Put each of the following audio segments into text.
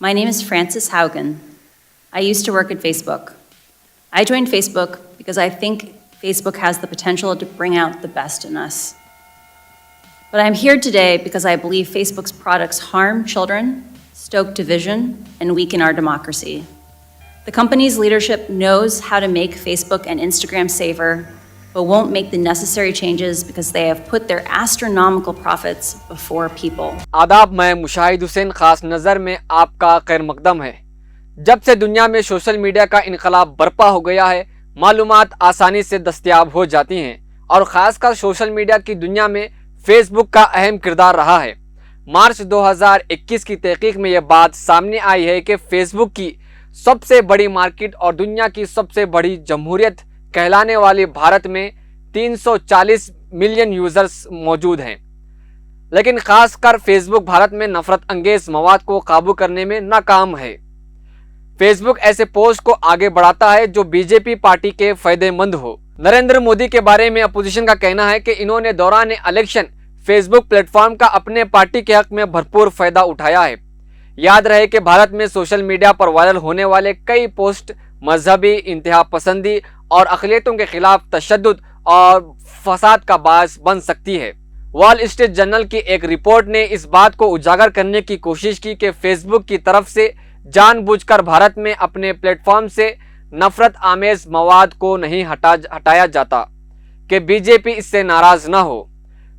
My name is Frances Haugen. I used to work at Facebook. I joined Facebook because I think Facebook has the potential to bring out the best in us. But I'm here today because I believe Facebook's products harm children, stoke division, and weaken our democracy. The company's leadership knows how to make Facebook and Instagram safer, but won't make the necessary changes because they have put their astronomical profits before people. आदाब, मैं मुशाहिद हुसैन खास नज़र में आपका खैर मकदम है। जब से दुनिया में सोशल मीडिया का इनकलाब बर्पा हो गया है, मालूमात आसानी से दस्तयाब हो जाती हैं और ख़ासकर सोशल मीडिया की दुनिया में फेसबुक का अहम किरदार रहा है। मार्च 2021 की तहकीक में यह बात सामने आई है कि फेसबुक की सबसे बड़ी मार्केट और दुनिया की सबसे बड़ी जमहूरियत कहलाने वाले भारत में 340 मिलियन यूज़र्स मौजूद हैं, लेकिन खासकर फेसबुक भारत में नफरत अंगेज मवाद को काबू करने में नाकाम है। फेसबुक ऐसे पोस्ट को आगे बढ़ाता है जो बीजेपी पार्टी के फायदेमंद हो। नरेंद्र मोदी के बारे में अपोजिशन का कहना है कि इन्होंने दौरान इलेक्शन फेसबुक प्लेटफॉर्म का अपने पार्टी के हक में भरपूर फायदा उठाया है। याद रहे कि भारत में सोशल मीडिया पर वायरल होने वाले कई पोस्ट मजहबी इंतहा पसंदी और अक़लियतों के खिलाफ तशद्दुद और फसाद का बायस बन सकती है। वॉल स्ट्रीट जर्नल की एक रिपोर्ट ने इस बात को उजागर करने की कोशिश की कि फेसबुक की तरफ से जानबूझकर भारत में अपने प्लेटफॉर्म से नफरत आमेज मवाद को नहीं हटाया जाता कि बीजेपी इससे नाराज न हो।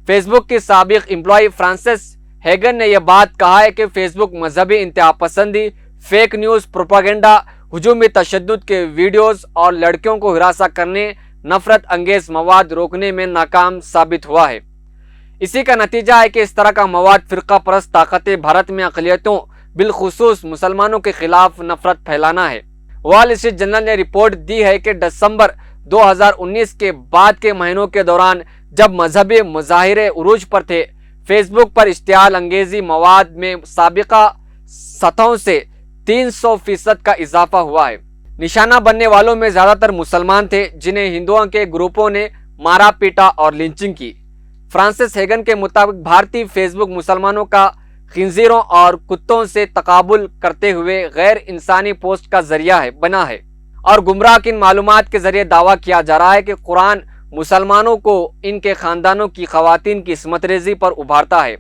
फेसबुक की साबिक एम्प्लॉय फ्रांसिस हैगन ने यह बात कहा है कि फेसबुक मजहबी इंतहा पसंदी, फेक न्यूज़, प्रोपागेंडा, हुजूमी तशद्दुद के वीडियोस और लड़कियों को हिरासा करने, नफरत अंगेज मवाद रोकने में नाकाम साबित हुआ है। इसी का नतीजा है कि इस तरह का मवाद फ़िरका परस्त ताकतें भारत में अक़लियतों बिलखुसूस मुसलमानों के खिलाफ नफरत फैलाना है। वॉल स्ट्रीट जर्नल ने रिपोर्ट दी है कि दिसंबर 2019 के बाद के महीनों के दौरान जब मजहबी मुजाहिरे उरूज पर थे, फेसबुक पर इश्तियाल अंगेजी मवाद में साबिका सतहों से 300% का इजाफा हुआ है। निशाना बनने वालों में ज़्यादातर मुसलमान थे जिन्हें हिंदुओं के ग्रुपों ने मारा पीटा और लिंचिंग की। फ्रांसिस हैगन के मुताबिक भारतीय फेसबुक मुसलमानों का खिंजीरों और कुत्तों से तकाबुल करते हुए गैर इंसानी पोस्ट का जरिया बना है और गुमराह किन मालूमात के जरिए दावा किया जा रहा है कि कुरान मुसलमानों को इनके ख़ानदानों की ख़वातीन की इस्मत रेज़ी पर उभारता है।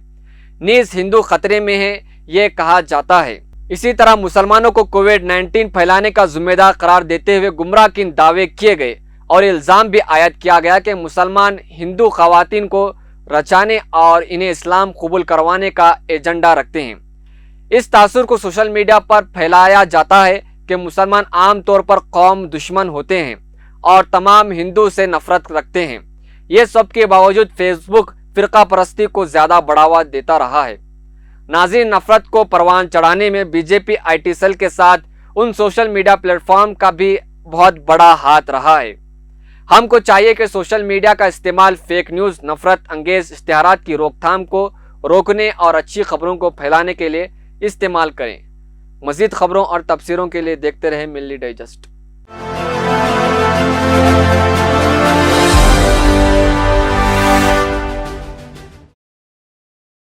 नीज़ हिंदू खतरे में है, ये कहा जाता है। इसी तरह मुसलमानों को कोविड-19 फैलाने का जिम्मेदार करार देते हुए गुमराह किन दावे किए गए और इल्ज़ाम भी आयद किया गया कि मुसलमान हिंदू ख़वातीन को रचाने और इन्हें इस्लाम कबूल करवाने का एजेंडा रखते हैं। इस तासुर को सोशल मीडिया पर फैलाया जाता है कि मुसलमान आम तौर पर कौम दुश्मन होते हैं और तमाम हिंदू से नफरत रखते हैं। ये सब के बावजूद फेसबुक फ़िरका परस्ती को ज़्यादा बढ़ावा देता रहा है। नाज़रीन, नफरत को परवान चढ़ाने में बीजेपी आईटी सेल के साथ उन सोशल मीडिया प्लेटफॉर्म का भी बहुत बड़ा हाथ रहा है। हमको चाहिए कि सोशल मीडिया का इस्तेमाल फेक न्यूज़, नफरत अंगेज इश्तिहारात की रोकथाम को रोकने और अच्छी खबरों को फैलाने के लिए इस्तेमाल करें। मज़ीद खबरों और तफसीरों के लिए देखते रहें मिल्ली डाइजेस्ट।